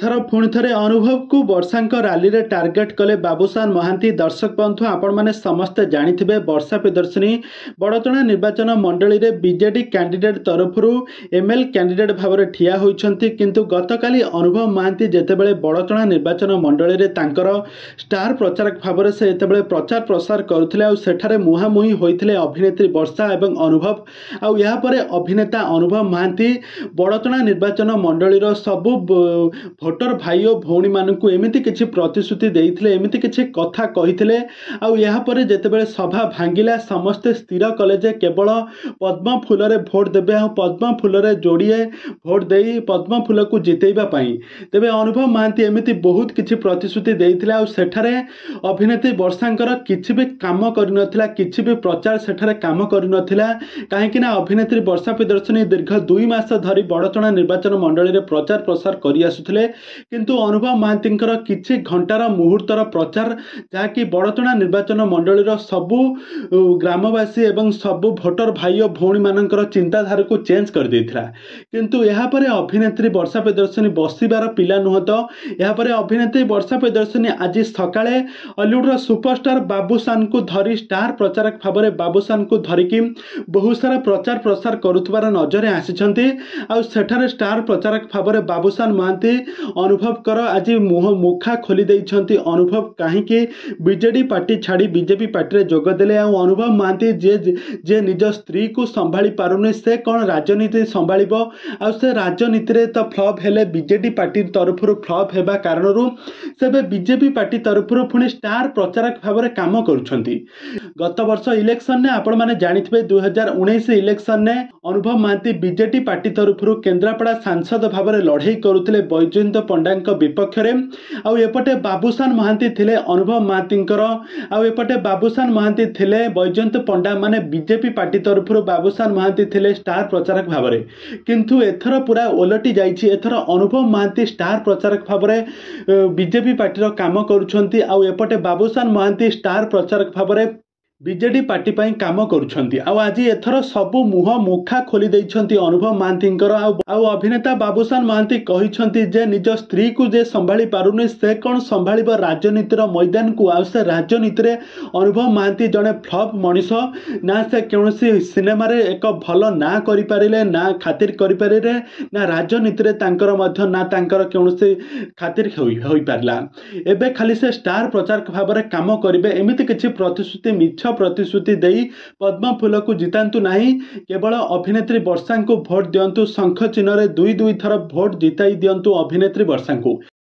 थर पुणी थे अनुभव को वर्षा रैली रे टार्गेट कले बाबूशान महांती। दर्शक बंधु आपण मैंने समस्ते जानिथिबे वर्षा प्रियदर्शिनी बड़तणा निर्वाचन मंडली रे बीजेडी कैंडिडेट तरफ एमएल कैंडिडेट भाव में ठिया होइछंती। किंतु गतकाली अनुभव महांती जेतेबेले बड़तणा निर्वाचन मंडली रे तांकर स्टार प्रचारक भाव में से जेतेबेले प्रचार प्रसार करुथिले आ सेठारे मुहांमुही होइथिले अभिनेत्री वर्षा एवं अनुभव। आ या परे अभिनेता अनुभव महांती बड़तणा निर्वाचन मंडली रो सबु भोटर भाई और भौणी मानक एमती किसी प्रतिश्रुति देते एमती किसी कथा कही आपर जितेबाला सभा भांगिला समस्ते स्थिर कले जे केवल पद्म फूल भोट देवे आ पद्म फूल जोड़े भोट दे पद्म फूल को जितेबाई। तेबे अनुभव महांती एमती बहुत किसी प्रतिश्रुति देते सेठारे अभिनेत्री वर्षांकर किसी भी काम करनथिला किसी भी प्रचार सेठारे काम करनथिला कहीं अभिनेत्री वर्षा प्रियदर्शिनी दीर्घ 2 मास धरी बड़चणा निर्वाचन मंडली रे प्रचार प्रसार करि आसुथिले। किंतु अनुभव महांती किछि घंटार मुहूर्तर प्रचार जहाँकि बड़चणा निर्वाचन मंडलीर सबु ग्रामवासी एवं सबु भोटर भाई और भौणी मानकर चिंताधारा को चेंज कर देथिला। किंतु यापर अभिनेत्री वर्षा प्रियदर्शिनी बसिबार पिला नुह तो यापर अभिनेत्री वर्षा प्रियदर्शिनी आज सकाळे हॉलीवुड सुपरस्टार बाबूशान को धरी स्टार प्रचारक भाव में बाबूशान को धरिकी बहुत सारा प्रचार प्रसार करुथबार नजरे आसिछंती। आ सेठारे स्टार प्रचारक भाव में बाबूशान महांती अनुभव कर आज मुखा खोली देइछंती। अनुभव कहीं बीजेडी पार्टी छाड़ी बीजेपी पार्टी रे जोग देले। अनुभव महांती जे निज स्त्री को संभाली पारुनी से कौन राजनीति संभालिबो आ से राजनीति रे तो फ्लॉप हेले बीजेडी पार्टी तरफ फ्लॉप हेबा कारण से बीजेपी पार्टी तरफ पुणी स्टार प्रचारक भाव में काम करुछंती। गत वर्ष इलेक्शन ने आपण माने जानिथिबे 2019 इलेक्शन ने अनुभव महांती बीजेडी पार्टी तरफ केन्द्रापड़ा सांसद भाव में लड़ाई करुथिले बैजयंत पंडा विपक्ष में। एपटे बाबूशान महांती थिले अनुभव महांतींकर एपटे बाबूशान महांती थिले बैजयंत पंडा माने बीजेपी पार्टी तरफ बाबूशान महांती थिले स्टार प्रचारक भाव में। किंतु एथर पूरा ओलटी जाइछि। एथर अनुभव महांती स्टार प्रचारक भाव में बीजेपी पार्टी काम करुछंती आ एपटे बाबूशान महांती स्टार प्रचारक भाव में बीजेडी पार्टी पाई काम करुछंती। आज एथर सबु मुह मुखा खोली देइछंती अनुभव महांतींकर। अभिनेता बाबूशान महांती कहिछंती जे निज स्त्री को जे संभाली पारुनी से कौन संभालिबो राजनीतिर मैदान को। आ से राजनीति रे अनुभव महांती जड़े फ्लॉप मनीष ना से कौनसी सिनेमा रे एक भल ना करि पारिले ना खातिर करि पारिले ना राजनीति रे तांकर मध्य ना तांकर कौनसी खातिर होई पारला। एबे खाली से स्टार प्रचारक भाव में काम करिवे एमिति किछि प्रतिश्रुति मिछ प्रतिश्रुति देई पद्म फूल को जितांतु नहीं। केवल अभिनेत्री वर्षा को भोट दिंतु शंख चिन्ह 2 थर भोट जिताई दिंतु अभिनेत्री वर्षा को।